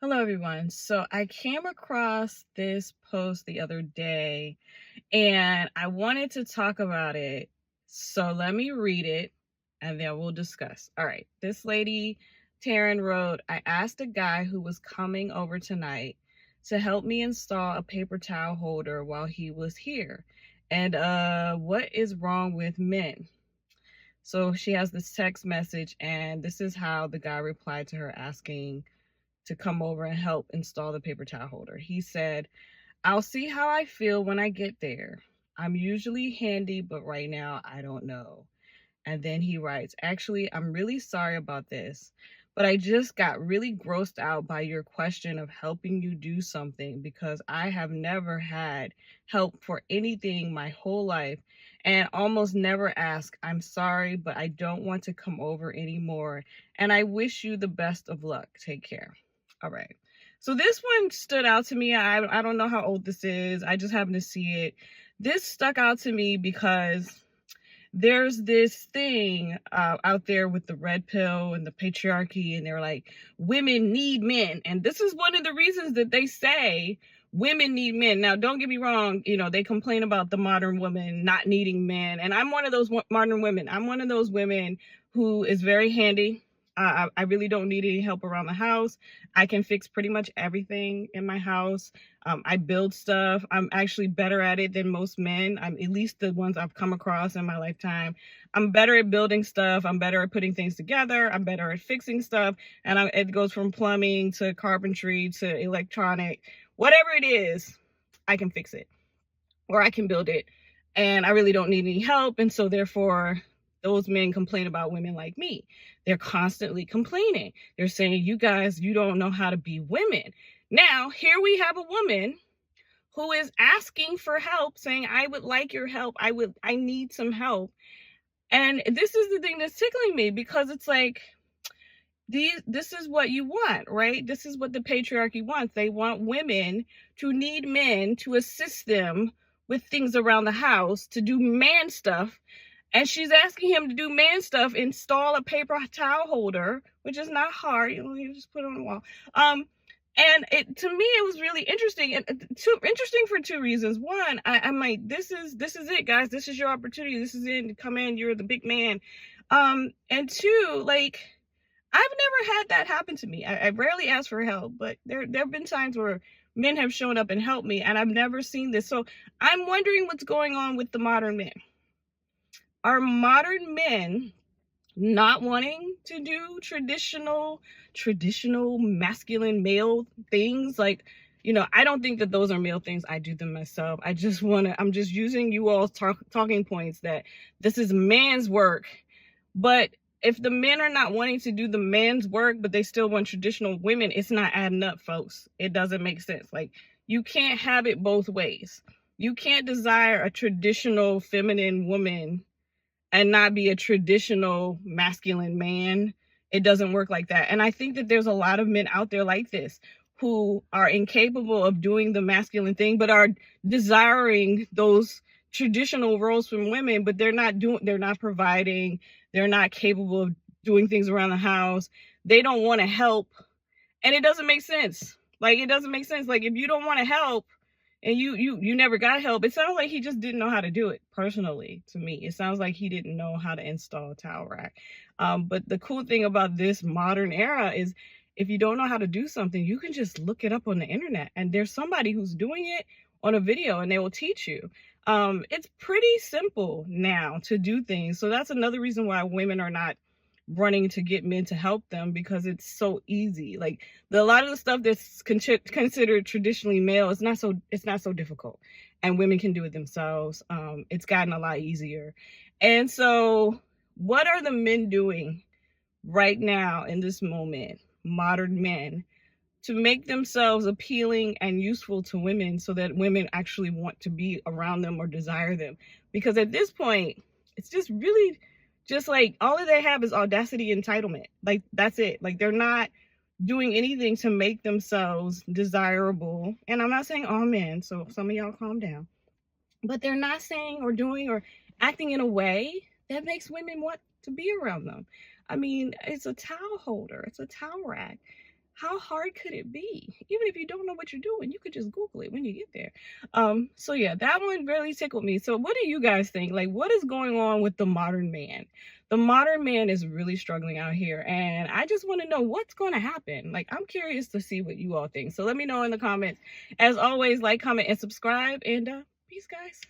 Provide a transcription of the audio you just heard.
Hello, everyone. So I came across this post the other day and I wanted to talk about it. So let me read it and then we'll discuss. All right. This lady, Taryn, wrote, I asked a guy who was coming over tonight to help me install a paper towel holder while he was here. And what is wrong with men? So she has this text message, and this is how the guy replied to her asking to come over and help install the paper towel holder. He said, I'll see how I feel when I get there. I'm usually handy, but right now I don't know. And then he writes, actually, I'm really sorry about this, but I just got really grossed out by your question of helping you do something because I have never had help for anything my whole life and almost never ask. I'm sorry, but I don't want to come over anymore. And I wish you the best of luck. Take care. All right. So this one stood out to me. I don't know how old this is. I just happened to see it. This stuck out to me because there's this thing out there with the red pill and the patriarchy, and they're like, women need men. And this is one of the reasons that they say women need men. Now, don't get me wrong, they complain about the modern woman not needing men. And I'm one of those modern women. I'm one of those women who is very handy. I really don't need any help around the house. I can fix pretty much everything in my house. I build stuff. I'm actually better at it than most men. I'm at least the ones I've come across in my lifetime. I'm better at building stuff. I'm better at putting things together. I'm better at fixing stuff. And it goes from plumbing to carpentry to electronic, whatever it is, I can fix it or I can build it. And I really don't need any help. And so therefore, those men complain about women like me. They're constantly complaining. They're saying, you guys, you don't know how to be women. Now, here we have a woman who is asking for help, saying, I would like your help. I need some help. And this is the thing that's tickling me, because it's like, this is what you want, right? This is what the patriarchy wants. They want women to need men to assist them with things around the house, to do man stuff. And she's asking him to do man stuff, install a paper towel holder, which is not hard. You just put it on the wall. And to me, it was really interesting, and interesting for two reasons. One, I'm like, this is it, guys. This is your opportunity. This is it. Come in. You're the big man. And two, like, I've never had that happen to me. I rarely ask for help, but there have been times where men have shown up and helped me, and I've never seen this. So I'm wondering what's going on with the modern men. Are modern men not wanting to do traditional masculine male things? Like, I don't think that those are male things. I do them myself. I'm just using you all's talking points that this is man's work. But if the men are not wanting to do the man's work, but they still want traditional women, it's not adding up, folks. It doesn't make sense. Like, you can't have it both ways. You can't desire a traditional feminine woman and not be a traditional masculine man. It doesn't work like that. And I think that there's a lot of men out there like this who are incapable of doing the masculine thing, but are desiring those traditional roles from women, but they're not providing, they're not capable of doing things around the house. They don't want to help. And it doesn't make sense. Like, it doesn't make sense. Like, if you don't want to help, and you never got help, it sounds like he just didn't know how to do it. Personally, to me, it sounds like he didn't know how to install a towel rack. But the cool thing about this modern era is, if you don't know how to do something, you can just look it up on the internet, and there's somebody who's doing it on a video, and they will teach you. It's pretty simple now to do things. So that's another reason why women are not running to get men to help them, because it's so easy. Like, a lot of the stuff that's considered traditionally male, it's not so difficult, and women can do it themselves. It's gotten a lot easier. And so what are the men doing right now in this moment, modern men, to make themselves appealing and useful to women so that women actually want to be around them or desire them? Because at this point, it's just really just like, all that they have is audacity, entitlement. Like, that's it. Like, they're not doing anything to make themselves desirable. And I'm not saying all men, so some of y'all calm down. But they're not saying or doing or acting in a way that makes women want to be around them. I mean, it's a towel holder. It's a towel rack. How hard could it be? Even if you don't know what you're doing, you could just Google it when you get there. So yeah, that one really tickled me. So what do you guys think? Like, what is going on with the modern man? The modern man is really struggling out here, and I just want to know what's going to happen. Like, I'm curious to see what you all think. So let me know in the comments. As always, like, comment, and subscribe, and peace, guys.